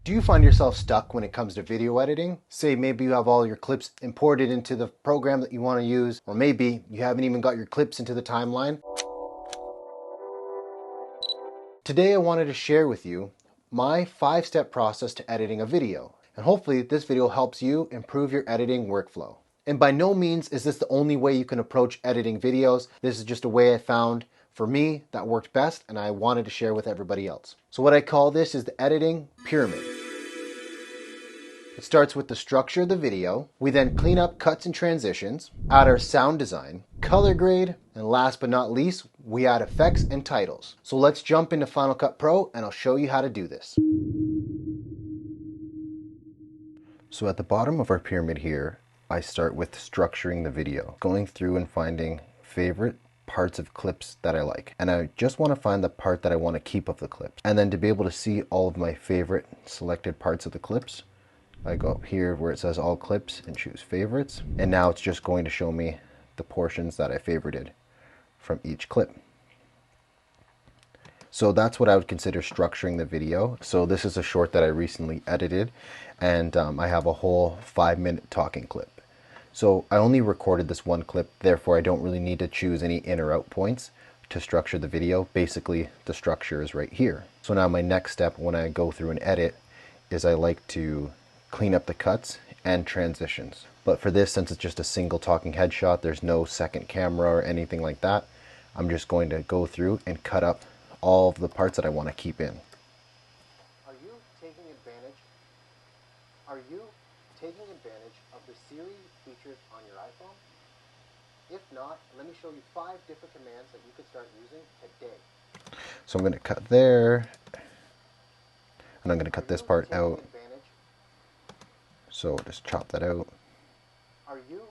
Do you find yourself stuck when it comes to video editing? Say maybe you have all your clips imported into the program that you want to use, or maybe you haven't even got your clips into the timeline. Today I wanted to share with you my 5-step process to editing a video. And hopefully this video helps you improve your editing workflow. And by no means is this the only way you can approach editing videos. This is just a way I found for me that worked best and I wanted to share with everybody else. So what I call this is the editing pyramid. It starts with the structure of the video. We then clean up cuts and transitions, add our sound design, color grade, and last but not least, we add effects and titles. So let's jump into Final Cut Pro and I'll show you how to do this. So at the bottom of our pyramid here, I start with structuring the video, going through and finding favorite parts of clips that I like. And I just want to find the part that I want to keep of the clips. And then to be able to see all of my favorite selected parts of the clips, I go up here where it says all clips and choose favorites. And now it's just going to show me the portions that I favorited from each clip. So that's what I would consider structuring the video. So this is a short that I recently edited and I have a whole 5-minute talking clip. So I only recorded this one clip, therefore I don't really need to choose any in or out points to structure the video. Basically the structure is right here. So now my next step when I go through and edit is I like to clean up the cuts and transitions. But for this, since it's just a single talking headshot, there's no second camera or anything like that, I'm just going to go through and cut up all of the parts that I want to keep in. Are you taking advantage of the Siri features on your iPhone? If not, let me show you 5 different commands that you could start using today. So I'm going to cut there, and I'm going to cut this part out. So just chop that out. Are you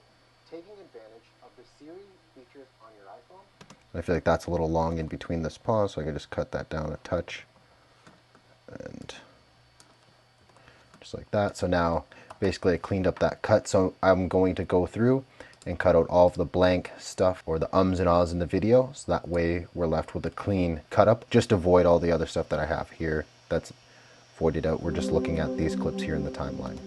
taking advantage of the Siri features on your iPhone? I feel like that's a little long in between this pause, so I can just cut that down a touch. And just like that. So now basically I cleaned up that cut. So I'm going to go through and cut out all of the blank stuff or the ums and ahs in the video. So that way we're left with a clean cut up. Just avoid all the other stuff that I have here that's voided out. We're just looking at these clips here in the timeline.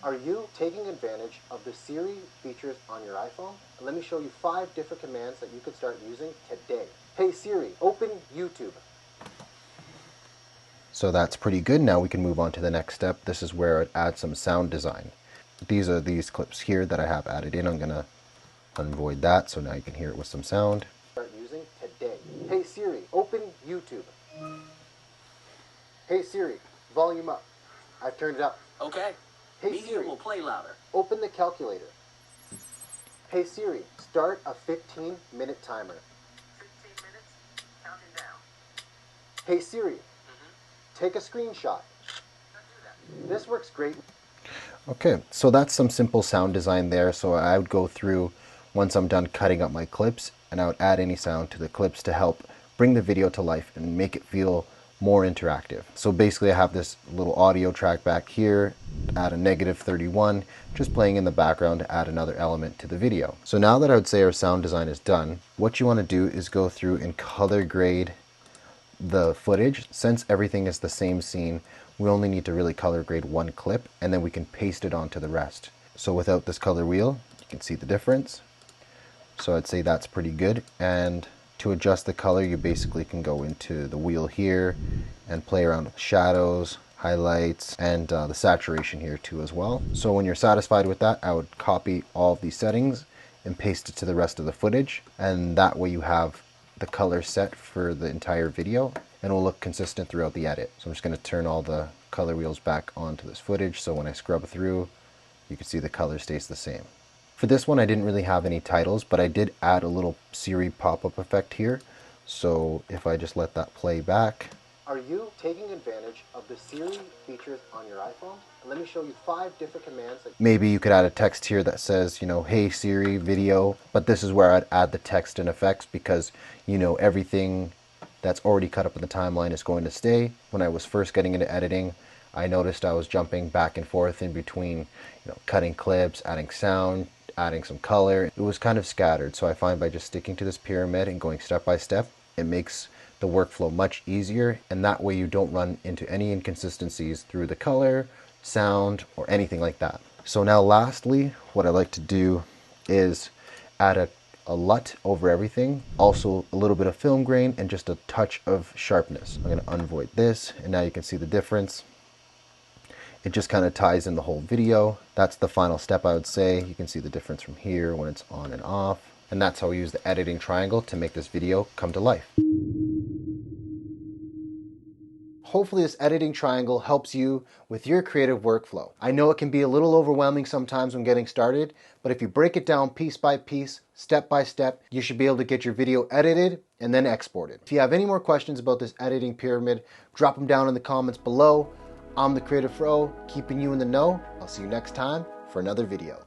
Are you taking advantage of the Siri features on your iPhone? Let me show you 5 different commands that you could start using today. Hey Siri, open YouTube. So that's pretty good. Now we can move on to the next step. This is where I'd add some sound design. These are these clips here that I have added in. I'm gonna unvoid that so now you can hear it with some sound. Start using today. Hey Siri, open YouTube. Hey Siri, volume up. I've turned it up. Okay. Hey Media Siri, will play louder. open the calculator. Hey Siri, start a 15-minute timer. 15 minutes, counting down. Hey Siri, take a screenshot. Don't do that. This works great. Okay, so that's some simple sound design there. So I would go through once I'm done cutting up my clips and I would add any sound to the clips to help bring the video to life and make it feel more interactive. So basically I have this little audio track back here, add a -31, just playing in the background to add another element to the video. So now that I would say our sound design is done, what you want to do is go through and color grade the footage. Since everything is the same scene, we only need to really color grade one clip and then we can paste it onto the rest. So without this color wheel, you can see the difference. So I'd say that's pretty good. And to adjust the color, you basically can go into the wheel here and play around with shadows, highlights, and the saturation here too as well. So when you're satisfied with that, I would copy all of these settings and paste it to the rest of the footage. And that way you have the color set for the entire video and it will look consistent throughout the edit. So I'm just going to turn all the color wheels back onto this footage. So when I scrub through, you can see the color stays the same. For this one, I didn't really have any titles, but I did add a little Siri pop-up effect here. So if I just let that play back. Are you taking advantage of the Siri features on your iPhone? Let me show you 5 different commands. Maybe you could add a text here that says, you know, hey Siri, video. But this is where I'd add the text and effects because, you know, everything that's already cut up in the timeline is going to stay. When I was first getting into editing, I noticed I was jumping back and forth in between, you know, cutting clips, adding sound, adding some color. It was kind of scattered. So I find by just sticking to this pyramid and going step by step, it makes the workflow much easier, and that way you don't run into any inconsistencies through the color, sound, or anything like that. So now lastly, what I like to do is add a LUT over everything, also a little bit of film grain and just a touch of sharpness. I'm going to unvoid this, and now you can see the difference. It just kind of ties in the whole video. That's the final step, I would say. You can see the difference from here when it's on and off. And that's how we use the editing triangle to make this video come to life. Hopefully this editing triangle helps you with your creative workflow. I know it can be a little overwhelming sometimes when getting started, but if you break it down piece by piece, step by step, you should be able to get your video edited and then exported. If you have any more questions about this editing pyramid, drop them down in the comments below. I'm the Creative Fro, keeping you in the know. I'll see you next time for another video.